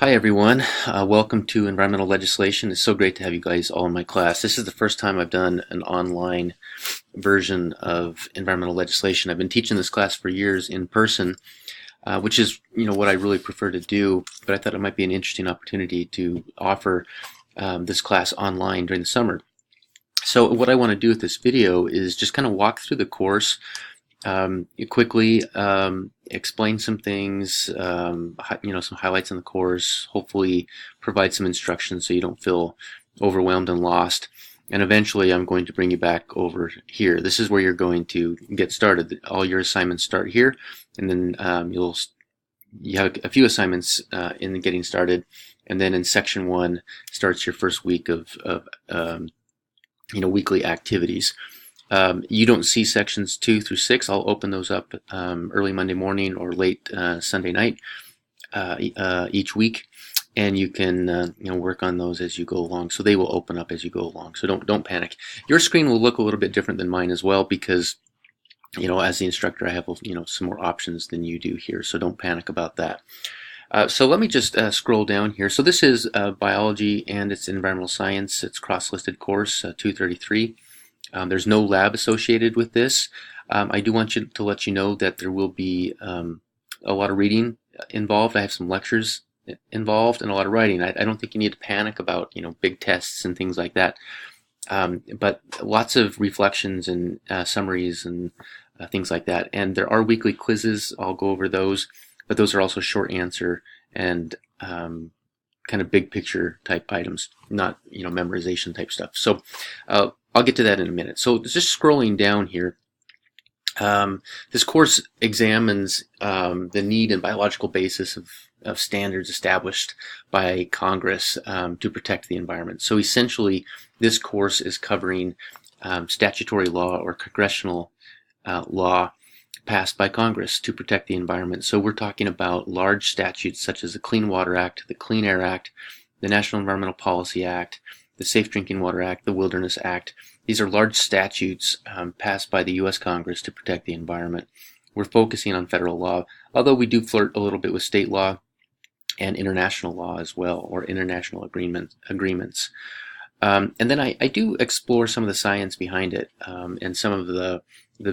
Hi everyone, welcome to environmental legislation. It's so great to have you guys all in my class. This is the first time I've done an online version of environmental legislation. I've been teaching this class for years in person, which is what I really prefer to do, but I thought it might be an interesting opportunity to offer this class online during the summer. So what I want to do with this video is just kind of walk through the course, quickly explain some things, some highlights in the course, hopefully provide some instructions so you don't feel overwhelmed and lost. And eventually I'm going to bring you back over here. This is where you're going to get started. All your assignments start here, and then you have a few assignments in getting started, and then in section 1 starts your first week of weekly activities. You don't see sections 2 through 6. I'll open those up early Monday morning or late Sunday night each week, and you can work on those as you go along. So they will open up as you go along. So don't panic. Your screen will look a little bit different than mine as well, because as the instructor I have some more options than you do here. So don't panic about that. So let me just scroll down here. So this is biology and it's environmental science. It's cross-listed course 233. There's no lab associated with this. I do want to let you know that there will be a lot of reading involved. I have some lectures involved and a lot of writing. I don't think you need to panic about big tests and things like that. But lots of reflections and summaries and things like that. And there are weekly quizzes. I'll go over those, but those are also short answer and kind of big picture type items, not memorization type stuff. So I'll get to that in a minute. So just scrolling down here, this course examines the need and biological basis of standards established by Congress to protect the environment. So essentially, this course is covering statutory law or congressional law passed by Congress to protect the environment. So we're talking about large statutes such as the Clean Water Act, the Clean Air Act, the National Environmental Policy Act, the Safe Drinking Water Act, the Wilderness Act. These are large statutes passed by the U.S. Congress to protect the environment. We're focusing on federal law, although we do flirt a little bit with state law and international law as well, or international agreements. And then I do explore some of the science behind it, and some of the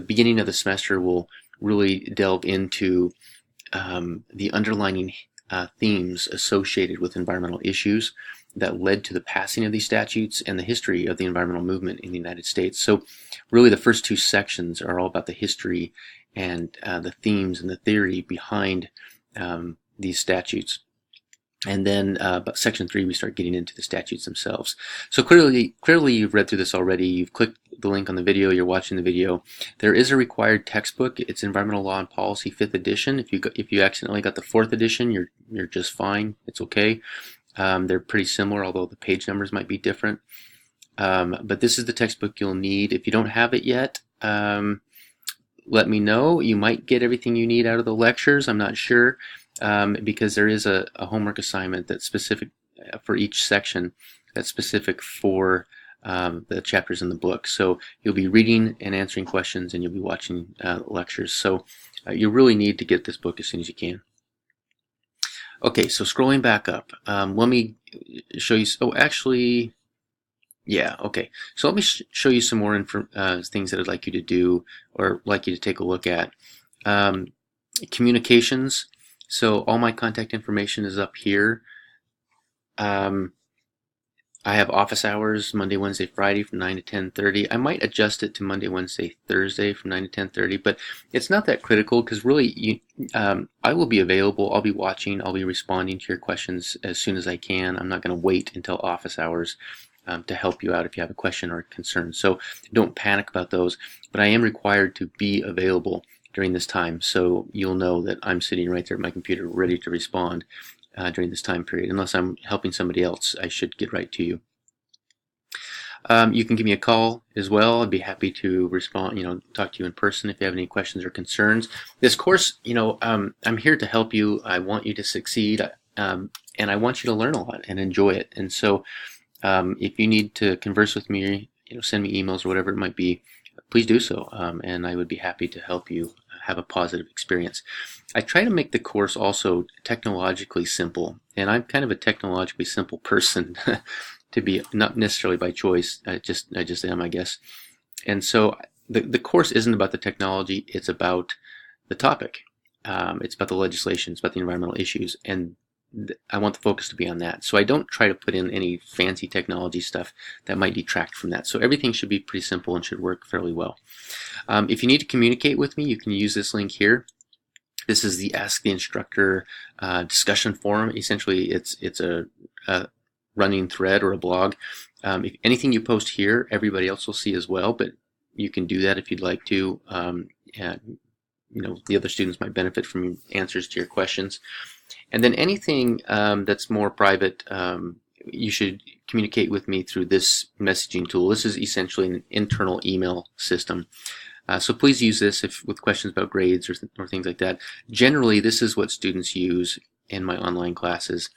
beginning of the semester will really delve into the underlying themes associated with environmental issues that led to the passing of these statutes and the history of the environmental movement in the United States. So really the first 2 sections are all about the history and the themes and the theory behind these statutes. And then about section 3 we start getting into the statutes themselves. So clearly you've read through this already. You've clicked the link on the video, you're watching the video. There is a required textbook. It's Environmental Law and Policy 5th edition. If you accidentally got the 4th edition, you're just fine. It's okay. They're pretty similar, although the page numbers might be different. But this is the textbook you'll need. If you don't have it yet, let me know. You might get everything you need out of the lectures. I'm not sure, because there is a homework assignment that's specific for each section, that's specific for the chapters in the book. So you'll be reading and answering questions, and you'll be watching lectures. So you really need to get this book as soon as you can. Okay, so scrolling back up, let me show you. Oh, actually, yeah, okay. So let me show you some more things that I'd like you to do or like you to take a look at. Communications. So all my contact information is up here. I have office hours Monday, Wednesday, Friday from 9 to 10:30. I might adjust it to Monday, Wednesday, Thursday from 9 to 10:30, but it's not that critical because really I will be available. I'll be watching. I'll be responding to your questions as soon as I can. I'm not going to wait until office hours to help you out if you have a question or a concern. So don't panic about those, but I am required to be available during this time, so you'll know that I'm sitting right there at my computer ready to respond during this time period. Unless I'm helping somebody else, I should get right to you. You can give me a call as well. I'd be happy to respond, talk to you in person if you have any questions or concerns. This course, I'm here to help you. I want you to succeed, and I want you to learn a lot and enjoy it. And so if you need to converse with me, send me emails or whatever it might be, please do so, and I would be happy to help you have a positive experience. I try to make the course also technologically simple, and I'm kind of a technologically simple person to be, not necessarily by choice. I just am, I guess. And so the course isn't about the technology, it's about the topic. It's about the legislation, it's about the environmental issues, and I want the focus to be on that. So I don't try to put in any fancy technology stuff that might detract from that. So everything should be pretty simple and should work fairly well. If you need to communicate with me, you can use this link here. This is the Ask the Instructor discussion forum. Essentially, it's a running thread or a blog. If anything you post here, everybody else will see as well, but you can do that if you'd like to. And, the other students might benefit from answers to your questions. And then anything that's more private, you should communicate with me through this messaging tool. This is essentially an internal email system. So please use this with questions about grades or things like that. Generally, this is what students use in my online classes,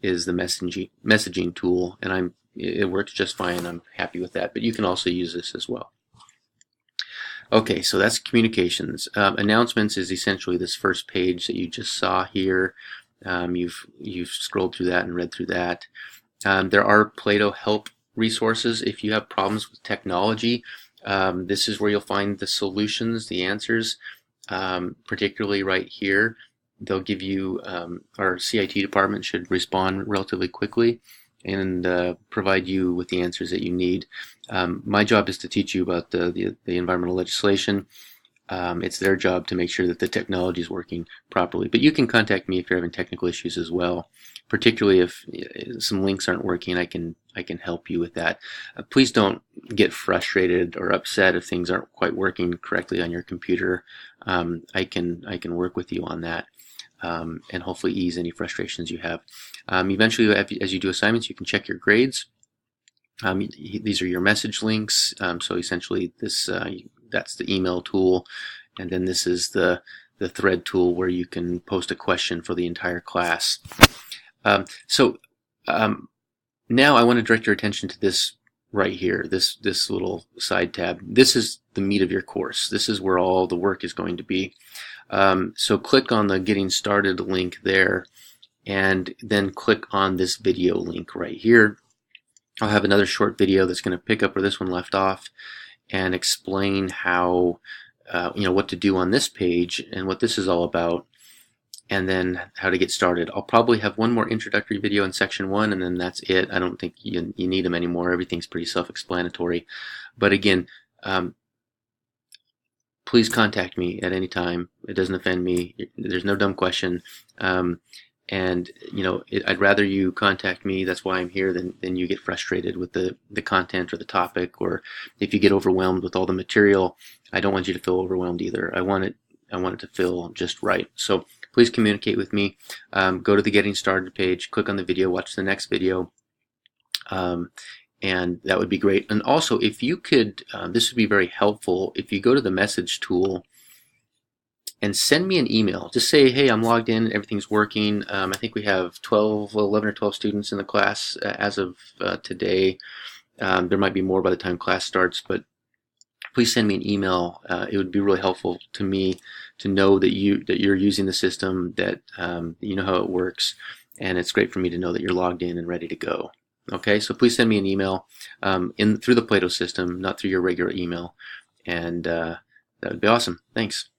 is the messaging tool, and it works just fine. I'm happy with that, but you can also use this as well. Okay, so that's communications. Announcements is essentially this first page that you just saw here. You've scrolled through that and read through that. There are Plato help resources if you have problems with technology. This is where you'll find the solutions, the answers, particularly right here. They'll give you, our CIT department should respond relatively quickly and provide you with the answers that you need. My job is to teach you about the environmental legislation. It's their job to make sure that the technology is working properly. But you can contact me if you're having technical issues as well. Particularly if some links aren't working, I can help you with that. Please don't get frustrated or upset if things aren't quite working correctly on your computer. I can work with you on that. And hopefully ease any frustrations you have. Eventually, as you do assignments, you can check your grades. These are your message links. So essentially, that's the email tool, and then this is the thread tool where you can post a question for the entire class. Now I want to direct your attention to this right here, this little side tab. This is the meat of your course. This is where all the work is going to be. So click on the Getting Started link there, and then click on this video link right here. I'll have another short video that's going to pick up where this one left off and explain how, what to do on this page and what this is all about, and then how to get started. I'll probably have one more introductory video in section 1, and then that's it. I don't think you need them anymore. Everything's pretty self-explanatory. But again, please contact me at any time. It doesn't offend me. There's no dumb question. And I'd rather you contact me. That's why I'm here. Than you get frustrated with the content or the topic, or if you get overwhelmed with all the material. I don't want you to feel overwhelmed either. I want it to feel just right. So please communicate with me. Go to the Getting Started page, click on the video, watch the next video, and that would be great. And also, if you could, this would be very helpful if you go to the message tool and send me an email. Just say, hey, I'm logged in, everything's working. I think we have 11 or 12 students in the class as of today. There might be more by the time class starts, but please send me an email. It would be really helpful to me to know that you're using the system, that you know how it works, and it's great for me to know that you're logged in and ready to go. Okay, so please send me an email through the Plato system, not through your regular email, and that would be awesome. Thanks.